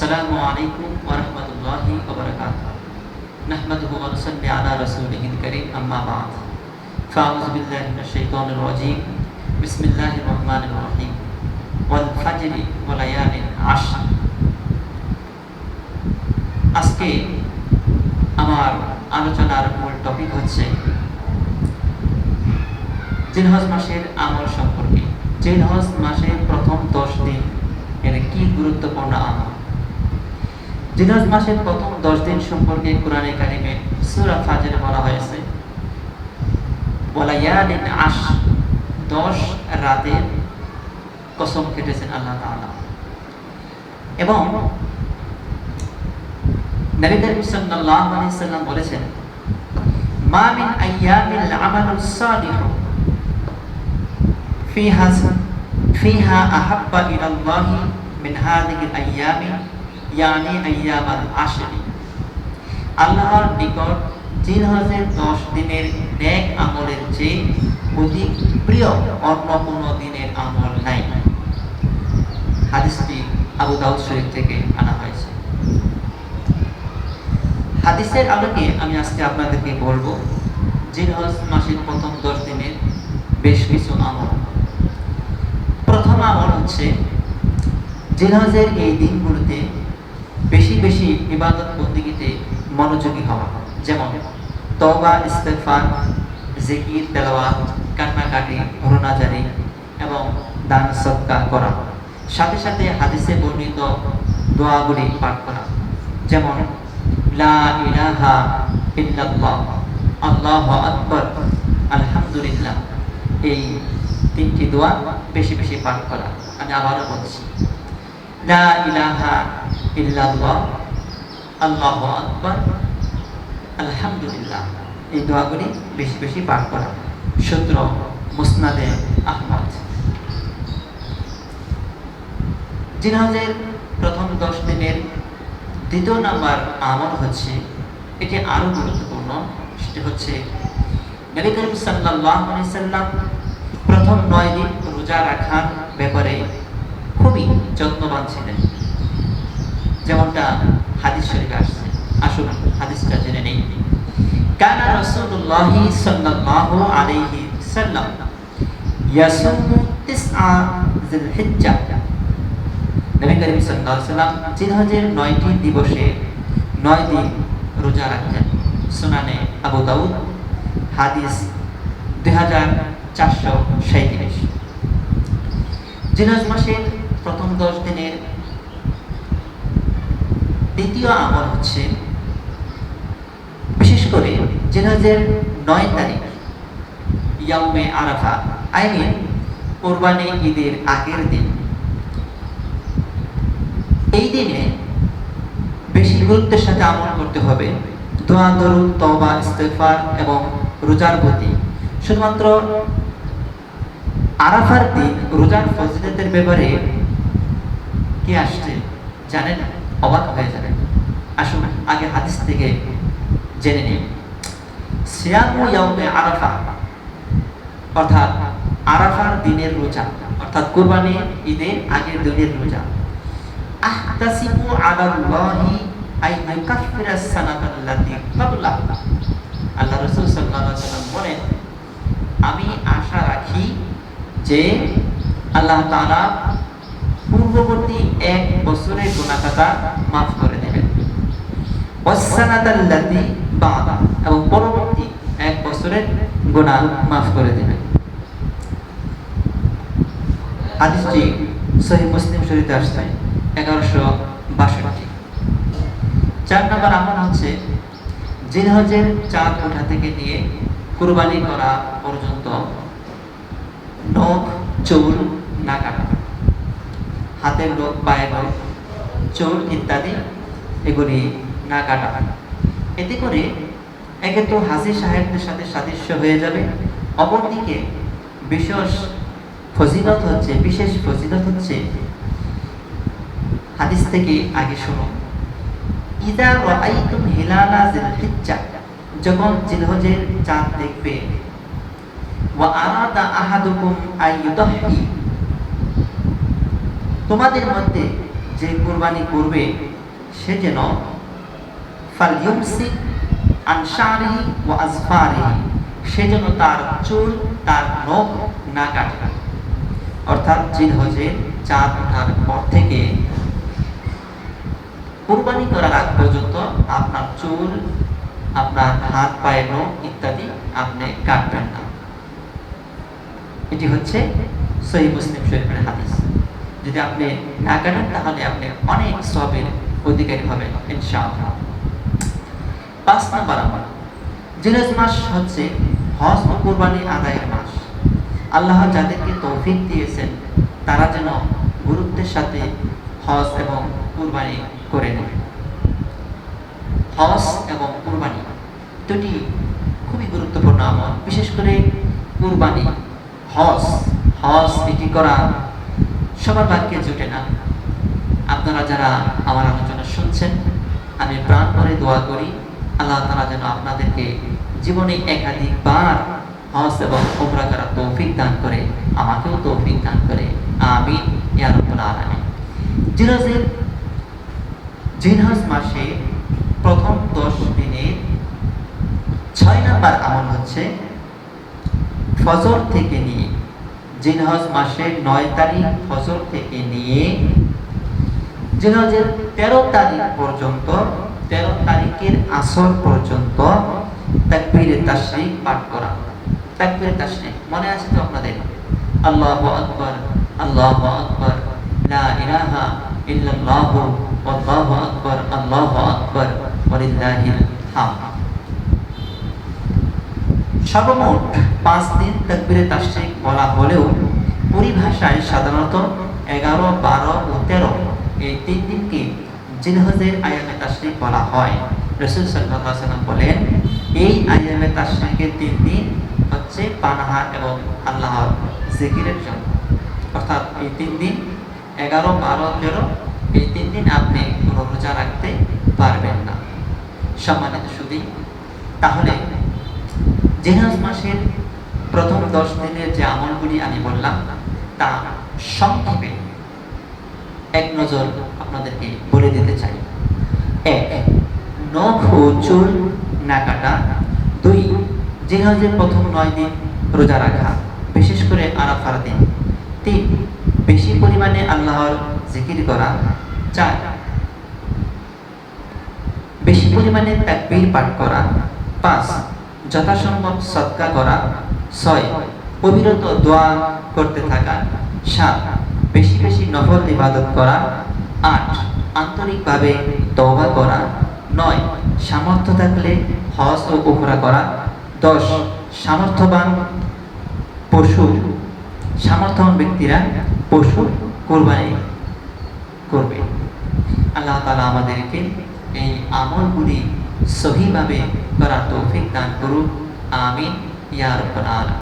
আসসালামু আলাইকুম ওয়া রাহমাতুল্লাহি ওয়া বারাকাতুহু। নাহমাদুহু ওয়া নুসাল্লি আলা রাসূলিহিল কারীম, আম্মা বা'দ। ফাআউযু বিল্লাহি মিনাশ শাইতানির রাজীম। বিসমিল্লাহির রহমানির রহিম। ওয়াল ফাজরি ওয়া লায়ালিন আশর। আজকে আমার আলোচনার মূল টপিক হচ্ছে জিলহজ মাসের আমল সম্পর্কে। জিলহজ মাসের প্রথম 10 দিন এর কি গুরুত্বপূর্ণ আমল। জিলহজ মাসের প্রথম 10 দিন সম্পর্কে কোরআনে কারিমে সূরা ফাজরে বলা হয়েছে ওয়ালায়ালিন আশর, 10 রাতের কসম কেটেছেন আল্লাহ তাআলা। এবং নবী করিম সাল্লাল্লাহু আলাইহি ওয়াসাল্লাম বলেছেন, মা মিন আইয়ামিল আমালুস সালিহু ফিহা আহাব্বা ইলাল্লাহি মিন হাযিহিল আইয়ামি, ইয়ানি আইয়ামাল আশরি। আল্লাহর নিকট জিলহজের 10 দিনের নেক আমলের চেয়ে অধিক প্রিয় অন্য কোনো দিনের আমল নাই। হাদিসটি আবু দাউদ শরীফ থেকে আনা হয়েছে। হাদিসের আলোকে আমি আজকে আপনাদেরকে বলবো জিলহজ মাসের প্রথম 10 দিনের বেশ কিছু আমল। প্রথম আমল হচ্ছে জিলহজের এই দিনগুলোতে বেশি বেশি ইবাদত বন্দেগীতে মনোযোগী হওয়া, যেমন তওবা, ইস্তেগফার, জিকির, তেলাওয়াত, কান্নাকাটি, রোনাজারি এবং দান সদকা করা। সাথে সাথে হাদিসে বর্ণিত দোয়াগুলি পাঠ করা, যেমন লা ইলাহা ইল্লাল্লাহ, আল্লাহু আকবার, আলহামদুলিল্লাহ। এই 3টি দোয়া বেশি বেশি পাঠ করা। আমি আবারও বলছি, লা ইলাহা ইল্লাল্লাহ, আল্লাহু আকবার, আলহামদুলিল্লাহ। এই দোয়াগুলি বেশি বেশি পাঠ করা। সূত্র মুসনাদে আহমদ। জিলহজের প্রথম 10 দিনের দ্বিতীয় নাম্বার আমল হচ্ছে, এটি আরো গুরুত্বপূর্ণ, সেটি হচ্ছে নবী করিম সাল্লাল্লাহু আলাইহি ওয়াসাল্লাম প্রথম 9 দিন রোজা রাখার ব্যাপারে খুবই যত্নবান ছিলেন, যেমনটা হাদিস শরীফে আসছে। আসুন হাদিসটা জেনে নেই। কানা রাসূলুল্লাহি সাল্লাল্লাহু আলাইহি ওয়াসাল্লাম ইয়াসুমু 9 যিলহিজ্জাহ। নবী করিম সাল্লাল্লাহু আলাইহি ওয়াসাল্লাম জিলহজের 9টি দিবসে 9 দিন রোজা রাখতেন। সুনানে আবু দাউদ, হাদিস 2437। জিলহজ মাসের প্রথম 10 দিনের দ্বিতীয় আমল হচ্ছে, বিশেষ করে জিলহজের 9 তারিখ ইয়াউমে আরাফা, আইনে কুরবানি ঈদের আগের দিন। এই দিনে বেশি গুরুত্বের সাথে আমল করতে হবে। দোয়া, দরুদ, তওবা, ইস্তেগফার এবং রোজার প্রতি। শুধুমাত্র আরাফার দিন রোজার ফজিলতের ব্যাপারে কি আসছে জানেন? অবাক হয়ে যাবেন। আসুন আগে হাদিস থেকে জেনে নিই। সিয়ামু ইয়াউমে আরাফা, অর্থাৎ আরাফার দিনের রোজা, অর্থাৎ কুরবানি ঈদের আগের দিনের রোজা। আহতাসিবু আলাল্লাহি আন ইউকাফিরাস সানাতাল্লাতী ক্বাবলা। আল্লাহ রাসূল সাল্লাল্লাহু আলাইহি ওয়াসাল্লাম বলেন, আমি আশা রাখি যে আল্লাহ তাআলা পূর্ববর্তী 1 বছরের গুনাহ খাতা মাফ করে দেবেন। ওয়াস সানাতাল্লাতী বা'দা, এবং পরবর্তী 1 বছরের গুনাহ মাফ করে দেবেন। হাদিসটি সহিহ মুসলিম শরীফে আসছে 1162। 4 নম্বর আমল হচ্ছে জিলহজের চাঁদ ওঠা থেকে নিয়ে কুরবানি করা পর্যন্ত নখ, চুল না কাটা। হাতের নখ, পায়ের নখ, চুল ইত্যাদি এগুলি না কাটা। এতে করে একে তো হাজী সাহেবদের সাথে সাদৃশ্য হয়ে যাবে, অপরদিকে বিশেষ ফজিলত হচ্ছে হাদিস থেকে আগে শুনো। ইযা রাআইতুম হিলালা যিলহিজ্জাহ, যখন জিলহজের চাঁদ দেখবে, ওয়া আরাদা আহাদুকুম আইয়ুদাহি, তোমাদের মধ্যে যে কুরবানি করবে সে যেন ফালইউমসিক আন শারিহি ওয়া আজফারিহি, সে যেন তার চুল তার নখ না কাটে। অর্থাৎ জিলহজের চাঁদ ওঠার পর থেকে কুরবানি করার আগ পর্যন্ত আপনার চুল, আপনার হাত পায়ের নখ ইত্যাদি আপনি কাটবেন না। এটি হচ্ছে সহিহ মুসলিম শরীফের হাদিস। যদি আপনি না কাটেন তাহলে আপনি অনেক সওয়াবের অধিকারী হবেন ইনশাআল্লাহ। 5 নম্বর আমল, জিলহজ মাস হচ্ছে হজ ও কুরবানি আদায়ের মাস। আল্লাহ যাদেরকে তৌফিক দিয়েছেন তারা যেন গুরুত্বের সাথে হজ এবং কুরবানি করে নেবে। হজ এবং কুরবানি দুটি খুবই গুরুত্বপূর্ণ আমল, বিশেষ করে কুরবানি। হজ এটি করা সবার ভাগ্যে জুটে না। আপনারা যারা আমার আলোচনা শুনছেন, আমি প্রাণ করে দোয়া করি আল্লাহ তাআলা যেন আপনাদেরকে জীবনে একাধিকবার হজ এবং উমরা করার তৌফিক দান করে, আমাকেও তৌফিক দান করে, আমিন ইয়া রাব্বুল আলামিন। জিলহজ মাসে প্রথম 10 দিনে 6 নম্বর আমল হচ্ছে ফজর থেকে নিয়ে, জিলহজ মাসের 9 তারিখ ফজর থেকে নিয়ে জিলহজের 13 তারিখ পর্যন্ত, 13 তারিখের আসর পর্যন্ত তাকবীরে তাশরিক পাঠ করা। তাকবীরে তাশরিক মনে আছে তো আপনাদের? আল্লাহু আকবার, আল্লাহু আকবার, লা ইলাহা ইল্লাল্লাহু, আল্লাহু আকবার, আল্লাহু আকবার, ওয়ালিল্লাহিল হামদ। সর্বমোট 5 দিন তাকবীরে তাশরিক বলা হলেও পরিভাষায় সাধারণত 11, 12 ও 13 এই 3 দিনকে জিলহজের আইয়ামে তাশরিক বলা হয়। রাসূল সাল্লাল্লাহু আলাইহি ওয়াসাল্লাম বলেন, এই আইয়ামে তাশরিকের 3 দিন হচ্ছে পানাহার এবং আল্লাহর জিকিরের জন্য। অর্থাৎ এই 3 দিন 11, 12, 13 এই 3 দিন আপনি কোনো রোজা রাখতে পারবেন না। সম্মানিত সুধী, তাহলে জিলহজ মাসের প্রথম 10 দিনের যে আমলগুলি আমি বললাম তা সংক্ষেপে এক নজর আপনাদেরকে বলে দিতে চাই। 1, নখ ও চুল না কাটা। 2, জিলহজের প্রথম 9 দিন রোজা রাখা, বিশেষ করে আরাফার দিন। 3, বেশি পরিমাণে আল্লাহর জিকির করা। 4, বেশি পরিমাণে তাকবীর পাঠ করা। 5, যথাসম্ভব সদকা করা। 6, অবিরত দোয়া করতে থাকা। 7, বেশি বেশি নফল ইবাদত করা। 8, আন্তরিকভাবে তওবা করা। 9, সামর্থ্য থাকলে হজ ও উমরা করা। 10, সামর্থ্যবান ব্যক্তিরা পশু কুরবানি করবে। আল্লাহ তাআলা আমাদেরকে এই আমলগুলি সহিভাবে করার তৌফিক দান করুন, আমিন ইয়া রাব্বাল আলামিন।